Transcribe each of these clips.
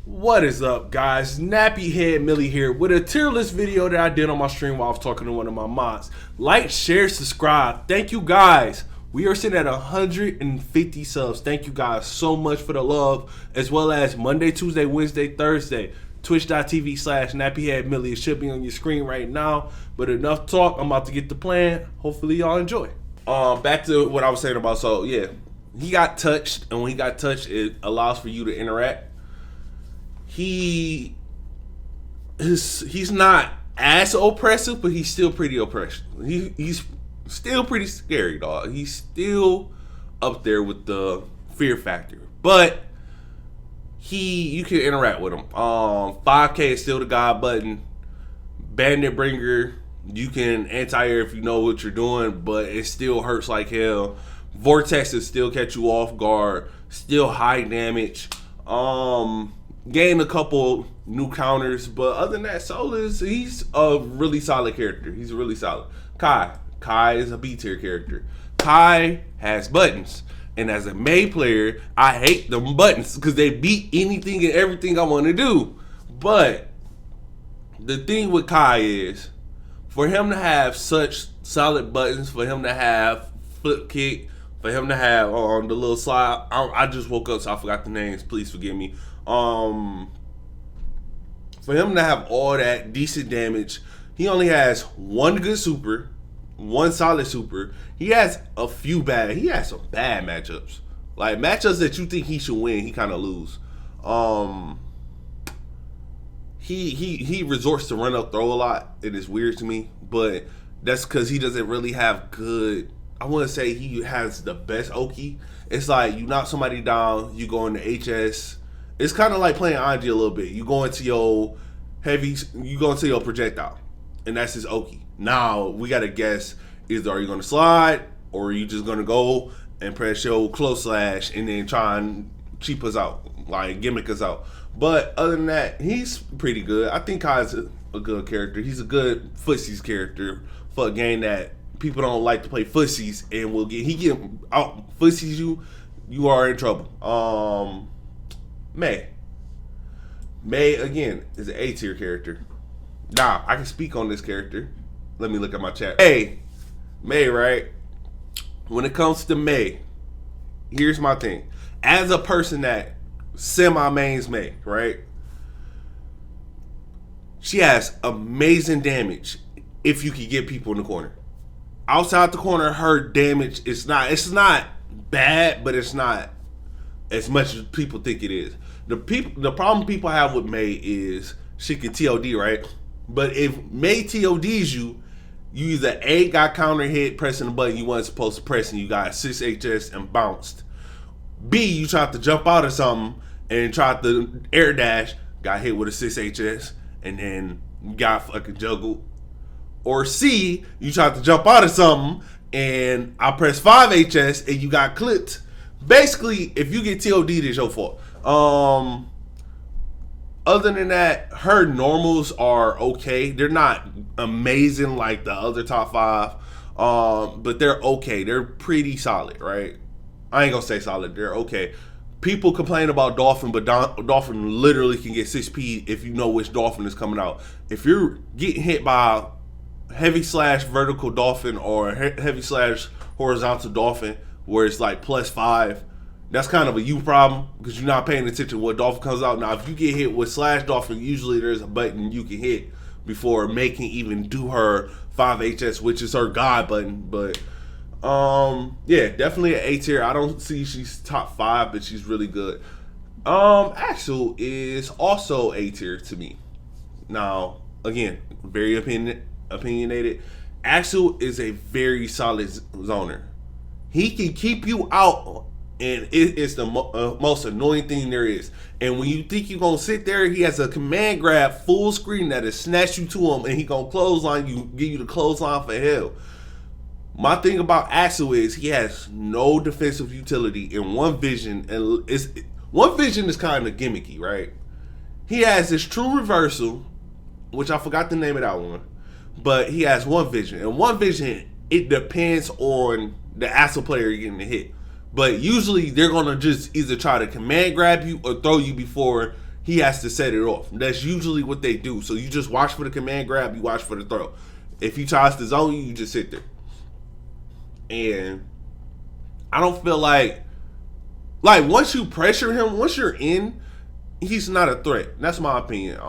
What is up, guys? Nappyheadmilly here with a tier list video that I did on my stream while I was talking to one of my mods. Like, share, subscribe. Thank you, guys. We are sitting at 150 subs. Thank you guys so much for the love, as well as Monday, Tuesday, Wednesday, Thursday. Twitch.tv/Nappyheadmilly. It should be on your screen right now. But enough talk. I'm about to get the plan. Hopefully, y'all enjoy. Back to what I was saying about Sol. Yeah, he got touched, and when he got touched, it allows for you to interact. He's not as oppressive, but he's still pretty oppressive. He's still pretty scary, dog. He's still up there with the fear factor, but you can interact with him. 5K is still the god button. Bandit Bringer, you can anti-air if you know what you're doing, but it still hurts like hell. Vortex is still catch you off guard. Still high damage. Gained a couple new counters, but other than that, Sol he's a really solid character. He's really solid. Kai is a B tier character. Kai has buttons, and as a Mei player, I hate them buttons because they beat anything and everything I want to do. But the thing with Kai is, for him to have such solid buttons, for him to have flip kick, for him to have the little slide. I just woke up, so I forgot the names. Please forgive me. For him to have all that decent damage, he only has one good super, one solid super. He has some bad matchups. Like matchups that you think he should win, he kind of lose. He resorts to run up throw a lot. It is weird to me, but that's because he doesn't really have good. I want to say he has the best Oki. It's like you knock somebody down, you go into HS. It's kind of like playing Anji a little bit. You go into your projectile, and that's his Oki. Now we gotta guess: either are you gonna slide, or are you just gonna go and press your close slash and then try and cheap us out, like gimmick us out. But other than that, he's pretty good. I think Kai's a good character. He's a good footsies character for a game that people don't like to play footsies, and he get out footsies you are in trouble. Mei again is an A tier character. Now I can speak on this character. Let me look at my chat. Mei, right? When it comes to Mei, here's my thing. As a person that semi-mains Mei, right? She has amazing damage if you can get people in the corner. Outside the corner, her damage it's not bad, but it's not as much as people think it is. The problem people have with Mei is she can TOD, right? But if Mei TODs you either A, got counter hit pressing the button you weren't supposed to press and you got 6 HS and bounced. B, you tried to jump out of something and tried to air dash, got hit with a 6 HS and then got fucking juggled. Or C, you tried to jump out of something and I pressed 5 HS and you got clipped. Basically, if you get TOD'd, it's your fault. Other than that, her normals are okay. They're not amazing like the other top 5, but they're okay. They're pretty solid, right? I ain't gonna say solid. They're okay. People complain about Dolphin, but Dolphin literally can get 6P if you know which Dolphin is coming out. If you're getting hit by heavy slash vertical Dolphin or heavy slash horizontal Dolphin, where it's like +5, that's kind of a you problem because you're not paying attention to what Dolphin comes out. Now, if you get hit with slash Dolphin, usually there's a button you can hit before Mei can even do her 5 HS, which is her god button. But yeah, definitely an A tier. I don't see she's top 5, but she's really good. Axl is also A tier to me. Now, again, very opinionated. Axl is a very solid zoner. He can keep you out, and it is the most annoying thing there is. And when you think you're going to sit there, he has a command grab full screen that is snatch you to him, and he going to clothesline you, give you the clothesline for hell. My thing about Axl is he has no defensive utility in one vision, and one vision is kind of gimmicky, right? He has this true reversal, which I forgot the name of that one, but he has one vision. And one vision, it depends on the Axl player getting the hit. But usually they're going to just either try to command grab you or throw you before he has to set it off. That's usually what they do. So you just watch for the command grab, you watch for the throw. If he tries to zone you, you just sit there. And I don't feel like once you pressure him, once you're in, he's not a threat. That's my opinion.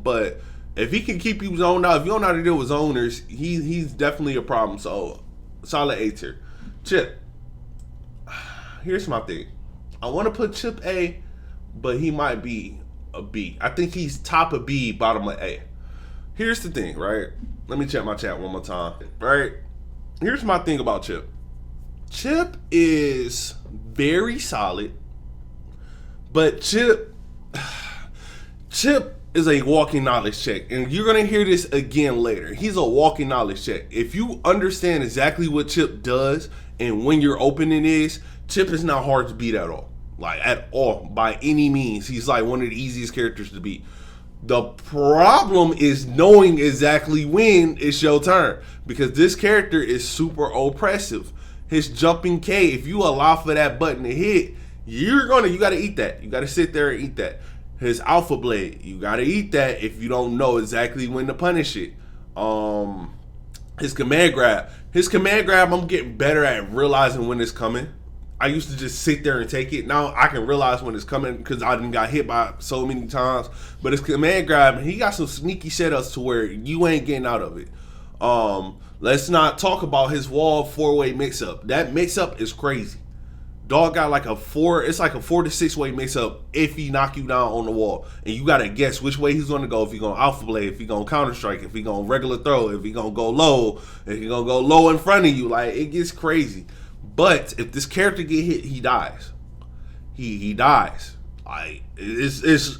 But if he can keep you zoned out, if you don't know how to deal with zoners, he's definitely a problem. So solid A tier. Chipp. Here's my thing. I want to put Chipp A, but he might be a B. I think he's top of B, bottom of A. Here's the thing, right? Let me check my chat one more time. Right? Here's my thing about Chipp. Chipp is very solid, but Chipp is a walking knowledge check. And you're going to hear this again later. He's a walking knowledge check. If you understand exactly what Chipp does and when your opening is, Chipp is not hard to beat at all. Like, at all, by any means. He's like one of the easiest characters to beat. The problem is knowing exactly when it's your turn, because this character is super oppressive. His jumping K, if you allow for that button to hit, you gotta eat that. You gotta sit there and eat that. His Alpha Blade, you gotta eat that if you don't know exactly when to punish it. His command grab, I'm getting better at realizing when it's coming. I used to just sit there and take it. Now I can realize when it's coming because I done got hit by so many times. But his command grab, he got some sneaky setups to where you ain't getting out of it. Let's not talk about his wall 4-way mix-up. That mix-up is crazy. Dog got like it's like a 4 to 6 way mix-up if he knock you down on the wall. And you got to guess which way he's going to go. If he's going to Alpha Blade, if he's going to Counter Strike, if he's going to regular throw, if he's going to go low, if he's going to go low in front of you. Like, it gets crazy. But if this character get hit, he dies. He dies. Like, it's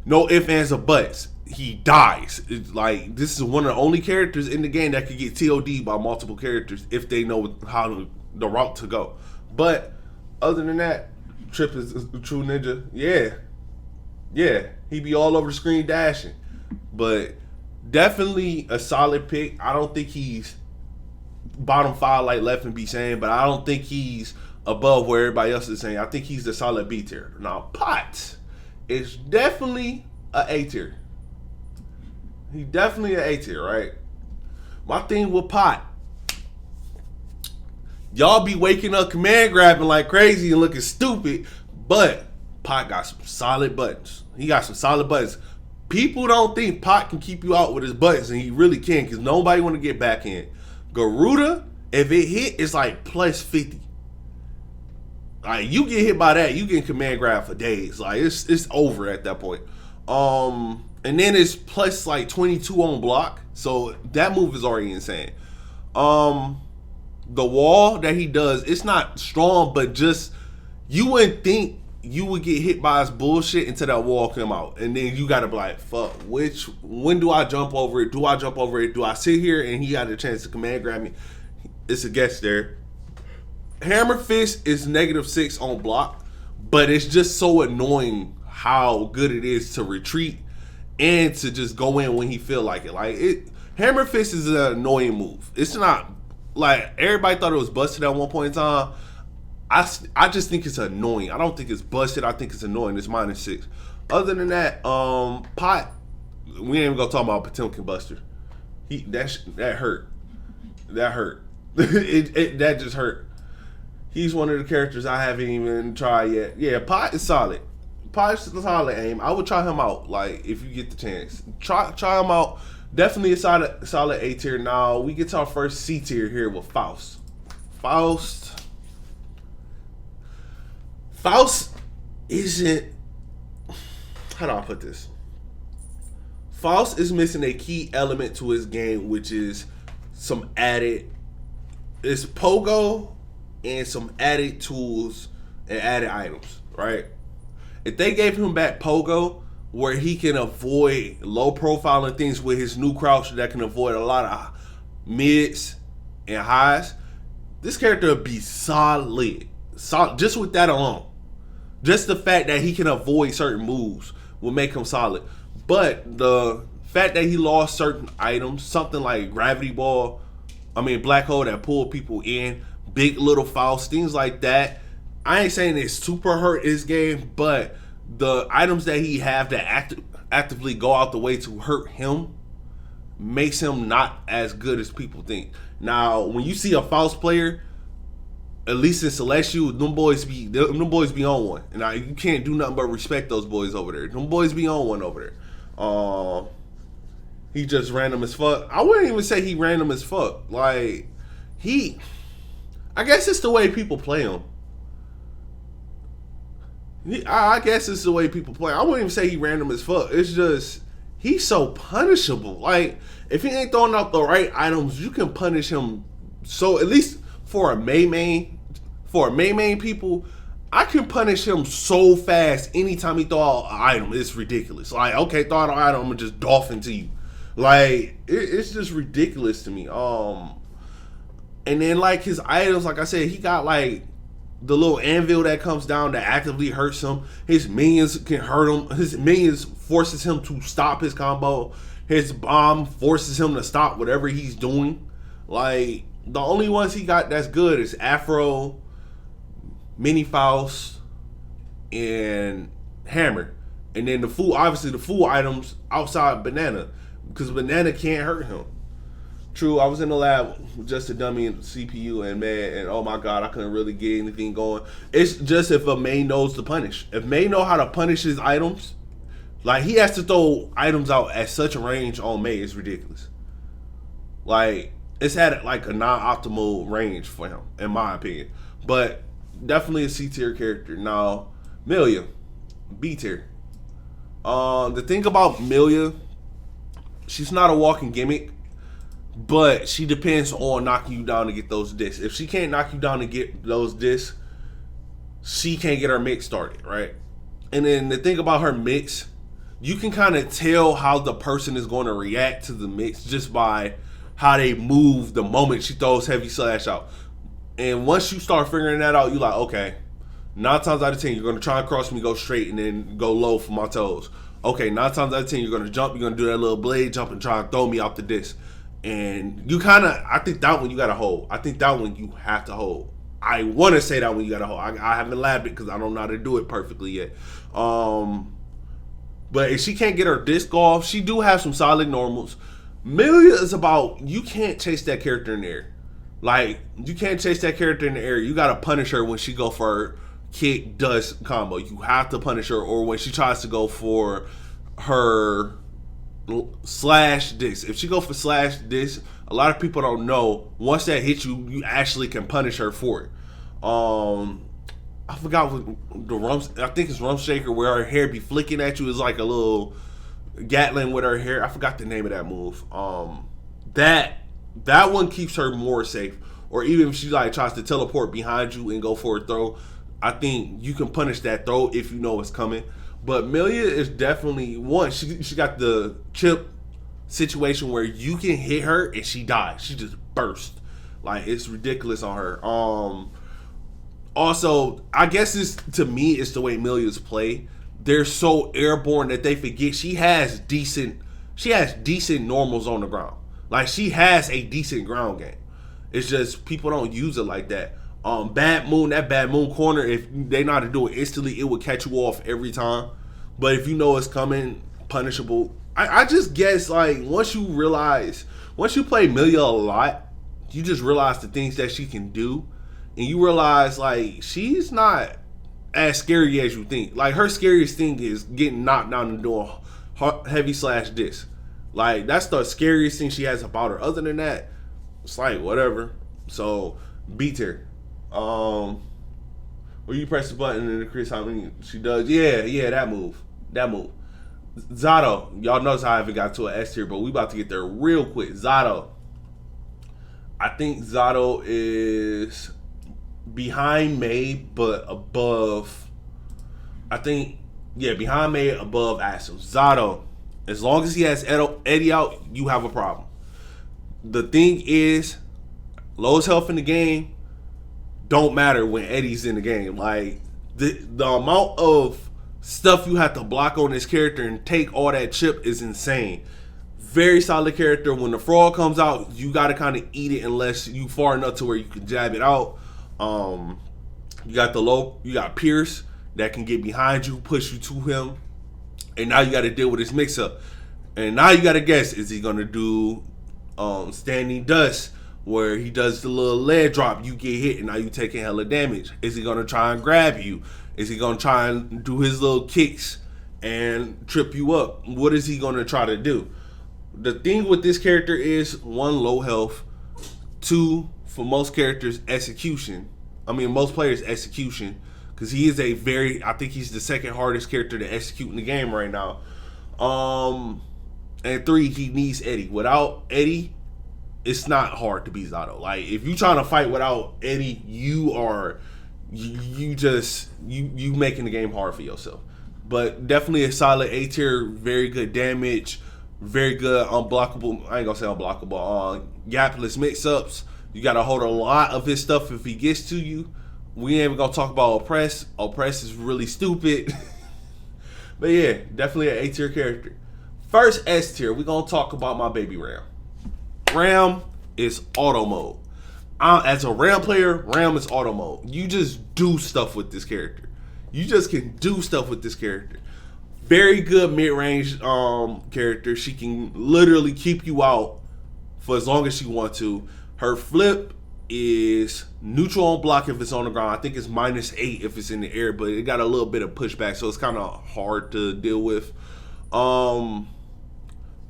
no ifs, ands, or buts. He dies. It's like, this is one of the only characters in the game that could get TOD by multiple characters if they know the route to go. But other than that, Chipp is a true ninja. Yeah, he be all over the screen dashing. But definitely a solid pick. I don't think he's bottom 5 like Leffen be saying, but I don't think he's above where everybody else is saying. I think he's the solid B tier. Now, Pot is definitely a A tier. He definitely an A tier, right? My thing with Pot, y'all be waking up command grabbing like crazy and looking stupid, but Pot got some solid buttons. He got some solid buttons. People don't think Pot can keep you out with his buttons, and he really can, because nobody want to get back in. Garuda, if it hit, it's like plus 50. Like, you get hit by that, you get command grab for days. Like, it's over at that point. And then it's plus like 22 on block. So that move is already insane. The wall that he does, it's not strong, but just, you wouldn't think you would get hit by his bullshit until that wall come out. And then you gotta be like, fuck, when do I jump over it? Do I jump over it? Do I sit here and he got a chance to command grab me? It's a guess there. Hammer Fist is -6 on block, but it's just so annoying how good it is to retreat and to just go in when he feel like it. Hammer Fist is an annoying move. It's not, like, everybody thought it was busted at one point in time. I just think it's annoying. I don't think it's busted. I think it's annoying. It's -6. Other than that, Pot, we ain't even gonna talk about Potemkin Buster. That hurt. That hurt. That just hurt. He's one of the characters I haven't even tried yet. Yeah, Pot is solid. Pot's a solid aim. I would try him out, like, if you get the chance. Try him out. Definitely a solid A tier. Now we get to our first C tier here with Faust. Faust isn't, how do I put this? Faust is missing a key element to his game, which is some added, it's pogo and some added tools and added items, right? If they gave him back pogo, where he can avoid low profiling things with his new crouch that can avoid a lot of mids and highs, this character would be solid. Just with that alone. Just the fact that he can avoid certain moves will make him solid. But the fact that he lost certain items, something like Black Hole that pulled people in, Big Little Faust, things like that, I ain't saying it super hurt his game, but the items that he have that actively go out the way to hurt him makes him not as good as people think. Now, when you see a Faust player, at least in Celestial, them boys be on one. And you can't do nothing but respect those boys over there. Them boys be on one over there. He just random as fuck. I wouldn't even say he random as fuck. Like, I guess it's the way people play him. I guess it's the way people play. I wouldn't even say he random as fuck. It's just, he's so punishable. Like, if he ain't throwing out the right items, you can punish him. So, at least for a main people, I can punish him so fast anytime he throw out an item. It's ridiculous. Like, okay, throw out an item, I'm gonna just dolphin to you. Like, it's just ridiculous to me. And then, like, his items, like I said, he got, like, the little anvil that comes down that actively hurts him. His minions can hurt him. His minions forces him to stop his combo. His bomb forces him to stop whatever he's doing. Like, the only ones he got that's good is Afro, Mini Faust, and Hammer. And then the fool items outside Banana, because Banana can't hurt him. True, I was in the lab with just a dummy CPU and oh my god, I couldn't really get anything going. It's just if a main knows to punish. If main know how to punish his items, like, he has to throw items out at such a range on May, it's ridiculous. Like, it's at like a non-optimal range for him, in my opinion. But definitely a C tier character. Now, Millia, B tier. The thing about Millia, she's not a walking gimmick, but she depends on knocking you down to get those discs. If she can't knock you down to get those discs, she can't get her mix started, right? And then the thing about her mix, you can kind of tell how the person is going to react to the mix just by how they move the moment she throws heavy slash out. And once you start figuring that out, you're like, okay, 9 times out of 10, you're going to try and cross me, go straight, and then go low for my toes. Okay, 9 times out of 10, you're going to jump, you're going to do that little blade jump and try and throw me off the disc. And you kind of, I think that one you got to hold. I think that one you have to hold. I want to say that one you got to hold. I haven't labbed it because I don't know how to do it perfectly yet. But if she can't get her disc off, she do have some solid normals. Millia is about, you can't chase that character in the air. Like, you can't chase that character in the air. You got to punish her when she go for her kick dust combo. You have to punish her, or when she tries to go for her slash disc. If she go for slash disc, a lot of people don't know, once that hits you, you actually can punish her for it. I forgot what the rum, I think it's Rum Shaker, where her hair be flicking at you. Is like a little Gatling with her hair. I forgot the name of that move. That one keeps her more safe. Or even if she like tries to teleport behind you and go for a throw, I think you can punish that throw if you know it's coming. But Millia is definitely one. She got the Chipp situation where you can hit her and she dies. She just burst. Like, it's ridiculous on her. Also, I guess to me, it's the way Millia's play. They're so airborne that they forget she has decent normals on the ground. Like, she has a decent ground game. It's just people don't use it like that. Bad Moon corner, if they know how to do it instantly, it would catch you off every time. But if you know it's coming, punishable. I just guess, like, once you play Millia a lot, you just realize the things that she can do. And you realize, like, she's not as scary as you think. Like, her scariest thing is getting knocked down and doing heavy slash disc. Like, that's the scariest thing she has about her. Other than that, it's like, whatever. So, B tier. Where you press the button and increase how many she does. Yeah, that move. Zato. Y'all notice how I haven't got to an S tier, but we about to get there real quick. Zato. I think Zato is behind May, but above. Behind May, above Axl. Zato. As long as he has Eddie out, you have a problem. The thing is, lowest health in the game don't matter when Eddie's in the game. Like, the amount of stuff you have to block on this character and take all that chip is insane. Very solid character. When the frog comes out, you got to kind of eat it unless you far enough to where you can jab it out. You got Pierce. that can get behind you, push you to him, and now you got to deal with his mix-up. And now you got to guess, is he going to do standing dust, where he does the little leg drop, you get hit, and now you taking hella damage? Is he going to try and grab you? Is he going to try and do his little kicks and trip you up? What is he going to try to do? The thing with this character is, 1, low health, 2, for most characters, execution. I mean, most players, execution, because he is I think he's the second hardest character to execute in the game right now. And 3, he needs Eddie. Without Eddie, it's not hard to beat Zato. Like, if you trying to fight without Eddie, you making the game hard for yourself. But definitely a solid A tier, very good damage, very good unblockable. I ain't gonna say unblockable. Gapless mix-ups. You gotta hold a lot of his stuff if he gets to you. We ain't even gonna talk about Oppress. Oppress is really stupid. But yeah, definitely an A tier character. First S tier, we gonna talk about my baby Ram. Ram is auto mode. As a Ram player, Ram is auto mode. You just do stuff with this character. You just can do stuff with this character. Very good mid-range character. She can literally keep you out for as long as she wants to. Her flip is neutral on block if it's on the ground. I think it's -8 if it's in the air, but it got a little bit of pushback, so it's kind of hard to deal with.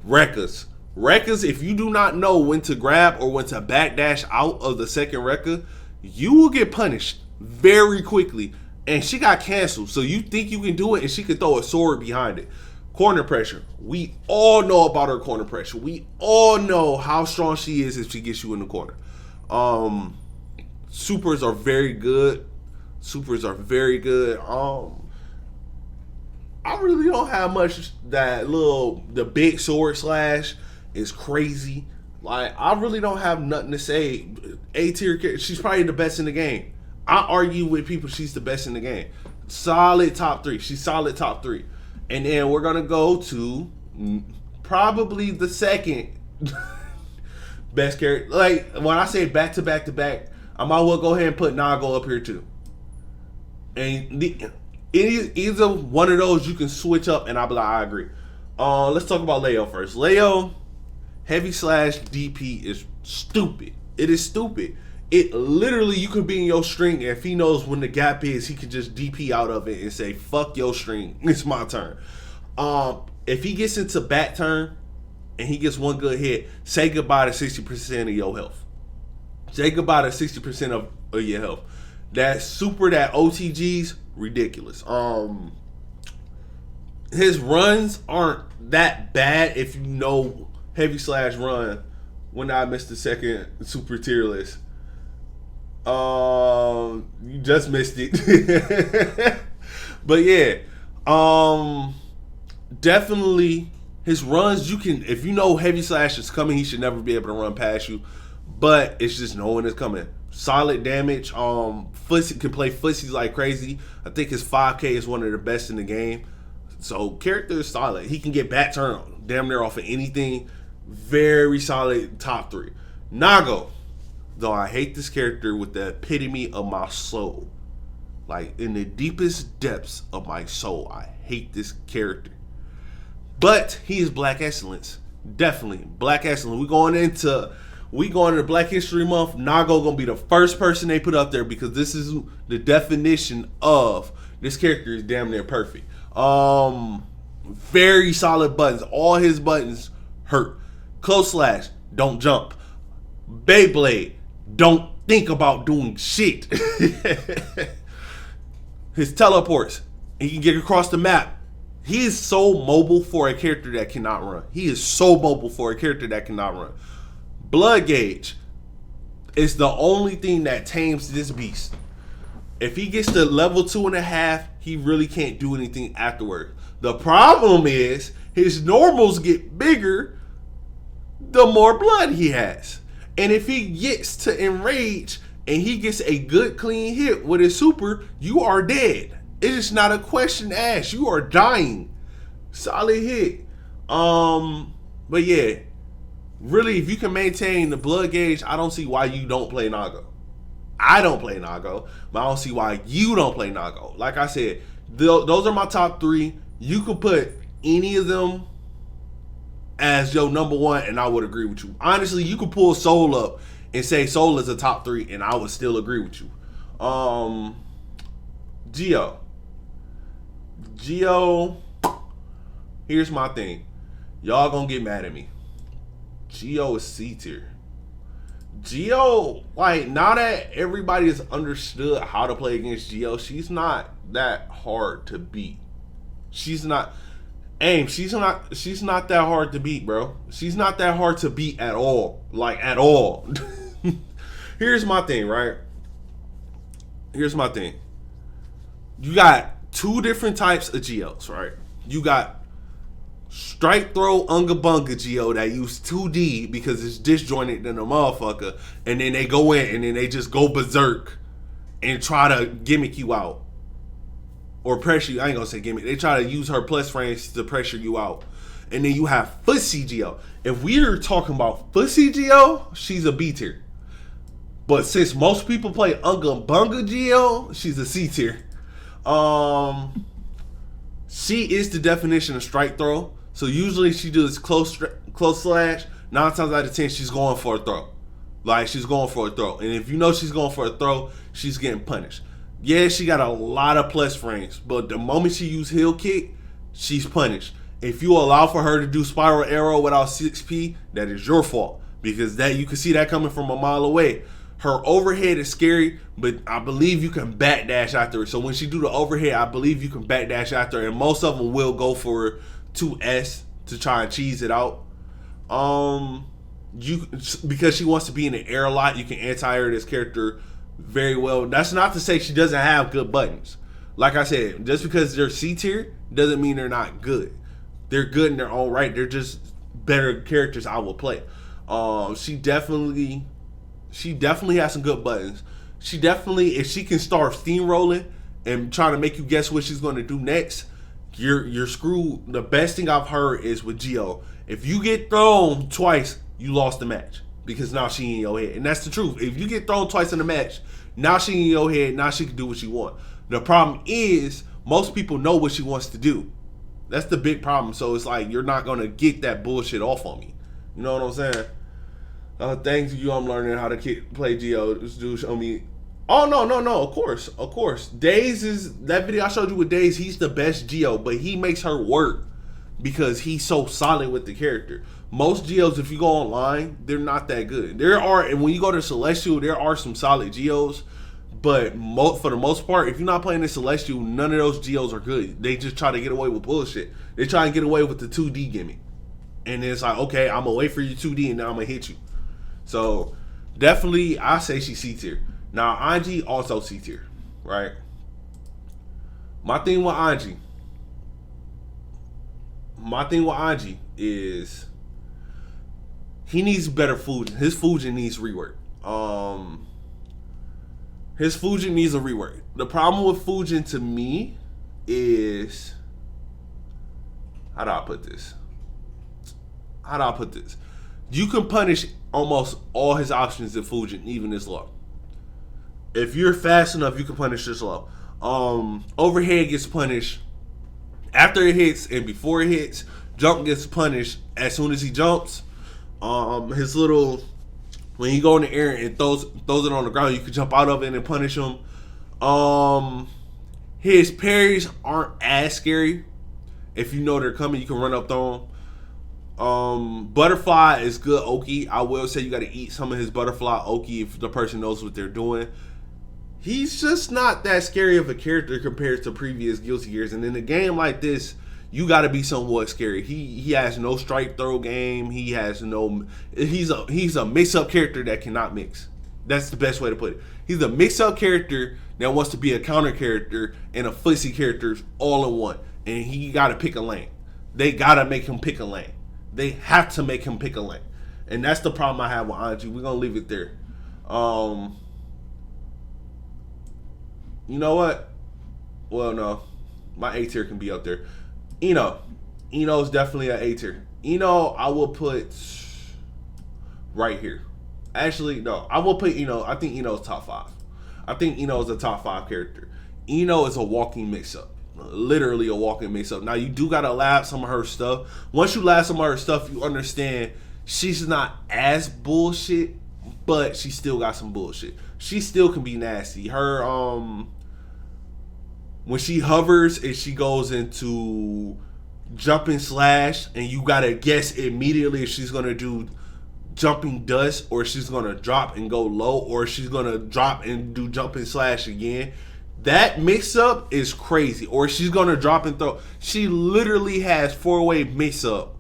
Rekkas, if you do not know when to grab or when to backdash out of the second Rekka, you will get punished very quickly. And she got canceled, so you think you can do it, and she could throw a sword behind it. Corner pressure. We all know about her corner pressure. We all know how strong she is if she gets you in the corner. Supers are very good. I really don't have much. The big sword slash is crazy. Like, I really don't have nothing to say. A tier character. She's probably the best in the game. I argue with people she's the best in the game. Solid top 3. She's solid top 3. And then we're going to go to probably the second best character. Like, when I say back to back to back, I might well go ahead and put Nago up here too. And either one of those you can switch up, and I'll be like, I agree. Let's talk about Leo first. Leo, heavy slash DP is stupid. It is stupid. It literally, you can be in your string, and if he knows when the gap is, he can just DP out of it and say, fuck your string, it's my turn. If he gets into back turn and he gets one good hit, say goodbye to 60% of your health. Say goodbye to 60% of your health. That super, that OTG's ridiculous. His runs aren't that bad if you know heavy slash run. When I missed the second super tier list. You just missed it. But yeah, definitely his runs, you can, if you know heavy slash is coming, he should never be able to run past you. But it's just knowing it's coming. Solid damage. Fussy can play fussies like crazy. I think his 5K is one of the best in the game. So character is solid. He can get back turn damn near off of anything. Very solid top 3. Nago. Though I hate this character with the epitome of my soul. Like, in the deepest depths of my soul, I hate this character. But he is Black Excellence. Definitely. Black Excellence. We going into Black History Month. Nago gonna be the first person they put up there, because this is the definition of this character is damn near perfect. Very solid buttons. All his buttons hurt. Close slash, don't jump. Beyblade, don't think about doing shit. His teleports, he can get across the map. He is so mobile for a character that cannot run. Blood gauge is the only thing that tames this beast. If he gets to level 2.5, he really can't do anything afterward. The problem is his normals get bigger the more blood he has. And if he gets to enrage and he gets a good clean hit with his super, you are dead. It is not a question asked. You are dying. Solid hit. But yeah, really, if you can maintain the blood gauge, I don't see why you don't play Nago. I don't play Nago, but I don't see why you don't play Nago. Like I said, Those are my top 3. You could put any of them as your number 1, and I would agree with you. Honestly, you could pull Sol up and say Sol is a top 3, and I would still agree with you. Geo, here's my thing. Y'all gonna get mad at me. Geo is C tier. Geo, like, now that everybody has understood how to play against Geo, she's not that hard to beat. She's not that hard to beat, bro. She's not that hard to beat at all. Like, at all. Here's my thing, right? Here's my thing. You got 2 different types of Geos, right? You got strike throw unga bunga Geo that use 2D because it's disjointed than a motherfucker, and then they go in and then they just go berserk and try to gimmick you out. Or pressure you. I ain't gonna say gimmick. They try to use her plus frames to pressure you out. And then you have Fussy Geo. If we're talking about Fussy Geo, she's a B tier. But since most people play Unga Bunga Geo, she's a C tier. She is the definition of strike throw. So usually she does close slash. 9 times out of 10, she's going for a throw. Like, she's going for a throw. And if you know she's going for a throw, she's getting punished. Yeah, she got a lot of plus frames, but the moment she use heel kick, she's punished. If you allow for her to do spiral arrow without 6P, that is your fault, because that you can see that coming from a mile away. Her overhead is scary, but I believe you can backdash after it. So when she do the overhead, I believe you can backdash after her, and most of them will go for 2S to try and cheese it out. Because she wants to be in the air a lot, you can anti-air this character very well. That's not to say she doesn't have good buttons. Like I said, just because they're C tier doesn't mean they're not good. They're good in their own right. They're just better characters I will play. She definitely has some good buttons. She definitely, if she can start steamrolling and trying to make you guess what she's going to do next, you're screwed. The best thing I've heard is with Geo. If you get thrown twice, you lost the match. Because now she in your head. And that's the truth. If you get thrown twice in the match, now she in your head, now she can do what she wants. The problem is, most people know what she wants to do. That's the big problem. So it's like, you're not going to get that bullshit off on me. You know what I'm saying? Thanks to you, I'm learning how to play Geo. This dude showed me. Oh, no. Of course. Daze is, that video I showed you with Daze, he's the best Geo. But he makes her work because he's so solid with the character. Most Geos, if you go online, they're not that good. And when you go to Celestial, there are some solid Geos, but for the most part, if you're not playing the Celestial, none of those Geos are good. They just try to get away with bullshit. They try and get away with the 2D gimmick. And it's like, okay, I'm going to wait for your 2D and now I'm going to hit you. So, definitely, I say she's C tier. Now, Anji, also C tier, right? My thing with Anji is he needs better food. His Fujin needs rework. His Fujin needs a rework. The problem with Fujin to me is, how do I put this? You can punish almost all his options in Fujin, even this low. If you're fast enough, you can punish this low. Overhead gets punished after it hits and before it hits. Jump gets punished as soon as he jumps. His little, when you go in the air and throws it on the ground, you can jump out of it and punish him. His parries aren't as scary. If you know they're coming, you can run up throw them. Butterfly is good Oki. I will say you got to eat some of his butterfly Oki if the person knows what they're doing. He's just not that scary of a character compared to previous Guilty Gears. And in a game like this, you got to be somewhat scary. He has no strike throw game. He's a mix-up character that cannot mix. That's the best way to put it. He's a mix-up character that wants to be a counter character and a fussy character all in one. And he got to pick a lane. They got to make him pick a lane. They have to make him pick a lane. And that's the problem I have with Anji. We're going to leave it there. You know what? Well, no. My A tier can be up there. Ino is definitely an A tier. Ino, I will put right here. Actually, no. I will put Ino. I think Ino's top 5. I think Ino is a top 5 character. Ino is a walking mix-up. literally a walking mix-up. Now, you do got to lab some of her stuff. Once you lab some of her stuff, you understand she's not as bullshit, but she still got some bullshit. She still can be nasty. Her, when she hovers and she goes into jumping slash, and you got to guess immediately if she's going to do jumping dust, or she's gonna drop and go low, or she's gonna drop and do jumping slash again. That mix up is crazy. Or she's gonna drop and throw. She literally has 4-way mix up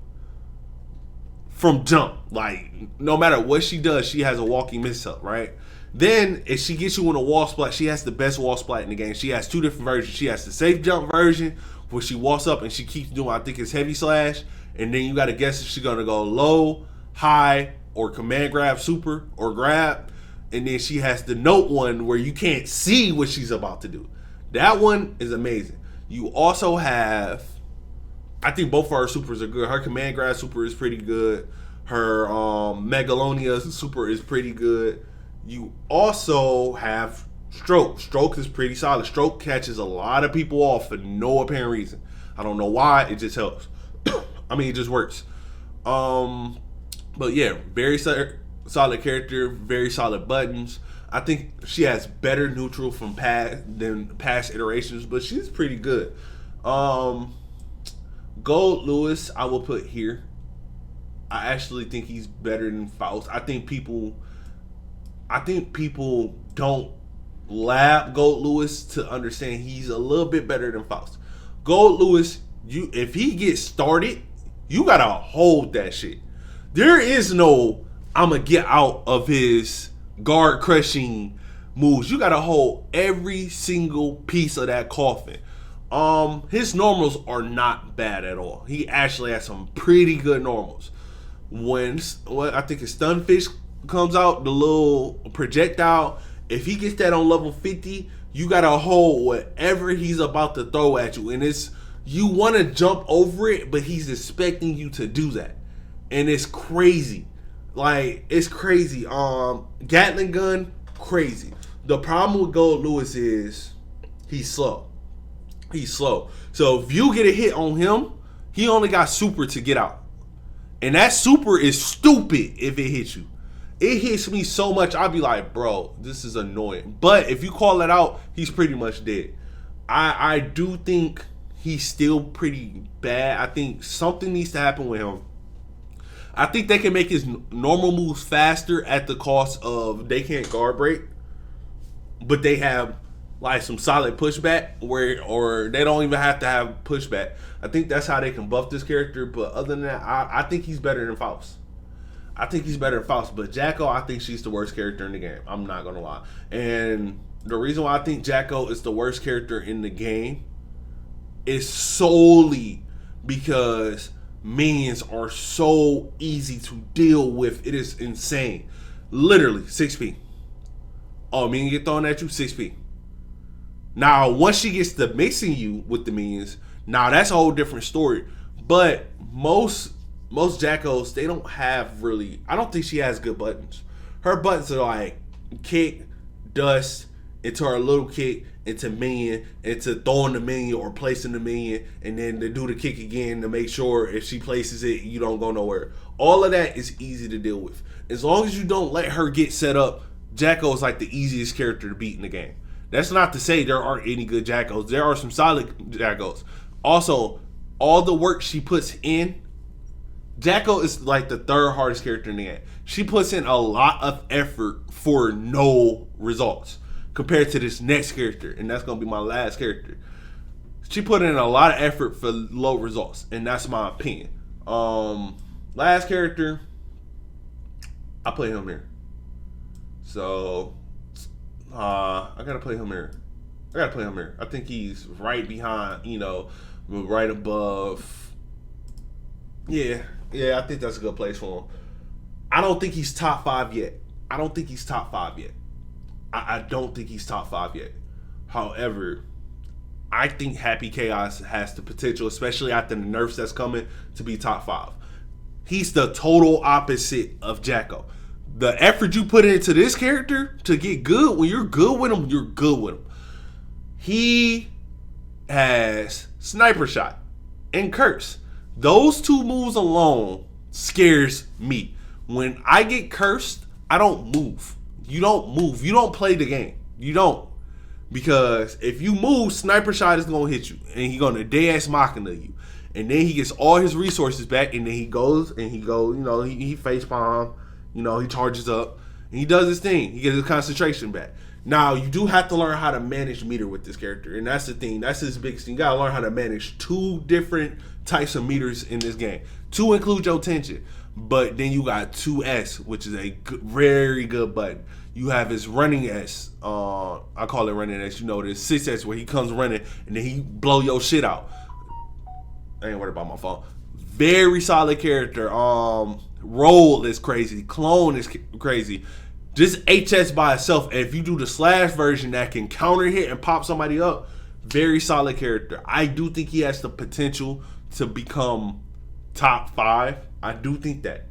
from jump. Like, no matter what she does, she has a walking mix up, right? Then if she gets you in a wall splat, she has the best wall splat in the game. She has 2 different versions. She has the safe jump version where she walks up and she keeps doing, I think it's heavy slash, and then you gotta guess if she's gonna go low, high, or command grab super or grab. And then she has the note one where you can't see what she's about to do. That one is amazing. You also have, I think both of her supers are good. Her command grab super is pretty good. Her Megalonia super is pretty good. You also have stroke. Stroke is pretty solid. Stroke catches a lot of people off for no apparent reason. I don't know why. It just helps. I mean, it just works. But yeah, very solid character, very solid buttons. I think she has better neutral from past iterations, but she's pretty good. Goldlewis, I will put here. I actually think he's better than Faust. I think people don't lab Goldlewis to understand he's a little bit better than Faust. Goldlewis, if he gets started, you gotta hold that shit. There is no I'ma get out of his guard crushing moves. You gotta hold every single piece of that coffin. His normals are not bad at all. He actually has some pretty good normals. When I think his stunfish comes out, the little projectile, if he gets that on level 50, you gotta hold whatever he's about to throw at you. And you wanna jump over it, but he's expecting you to do that. And it's crazy. Like, it's crazy. Gatling gun, crazy. The problem with Goldlewis is he's slow. He's slow. So if you get a hit on him, he only got super to get out. And that super is stupid if it hits you. It hits me so much, I'll be like, bro, this is annoying. But if you call it out, he's pretty much dead. I do think he's still pretty bad. I think something needs to happen with him. I think they can make his normal moves faster at the cost of they can't guard break, but they have like some solid pushback or they don't even have to have pushback. I think that's how they can buff this character. But other than that, I think he's better than Faust. But Jacko, I think she's the worst character in the game. I'm not gonna lie. And the reason why I think Jacko is the worst character in the game is solely because minions are so easy to deal with. It is insane. Literally 6p. Oh, minion get thrown at you, 6p. Now, once she gets to mixing you with the minions, now that's a whole different story. But most Jackos, they don't have really, I don't think she has good buttons. Her buttons are like kick, dust, into her little kick, into minion, into throwing the minion or placing the minion, and then to do the kick again to make sure if she places it, you don't go nowhere. All of that is easy to deal with. As long as you don't let her get set up, Jacko is like the easiest character to beat in the game. That's not to say there aren't any good Jackos. There are some solid Jackos. Also, all the work she puts in, Jacko is like the third hardest character in the game. She puts in a lot of effort for no results compared to this next character, and that's going to be my last character. She put in a lot of effort for low results, and that's my opinion. Last character, I put him here. So, I gotta play him here. I think he's right behind, right above. Yeah, I think that's a good place for him. I don't think he's top 5 yet. I don't think he's top 5 yet. However, I think Happy Chaos has the potential, especially after the nerfs that's coming, to be top 5. He's the total opposite of Jacko. The effort you put into this character to get good, when you're good with him, you're good with him. He has Sniper Shot and Curse. Those two moves alone scares me. When I get cursed, I don't move. You don't move. You don't play the game. You don't. Because if you move, Sniper Shot is going to hit you. And he's going to Deus Machina you. And then he gets all his resources back. And then he goes, he face palm. He charges up. And he does his thing. He gets his concentration back. Now, you do have to learn how to manage meter with this character. And that's the thing. That's his biggest thing. You got to learn how to manage two different types of meters in this game. Two include your tension. But then you got 2S, which is a very good button. You have his running S. I call it running S. There's 6S where he comes running and then he blow your shit out. I ain't worried about my phone. Very solid character. Roll is crazy. Clone is crazy. Just HS by itself, if you do the slash version that can counter hit and pop somebody up, very solid character. I do think he has the potential to become top 5. I do think that.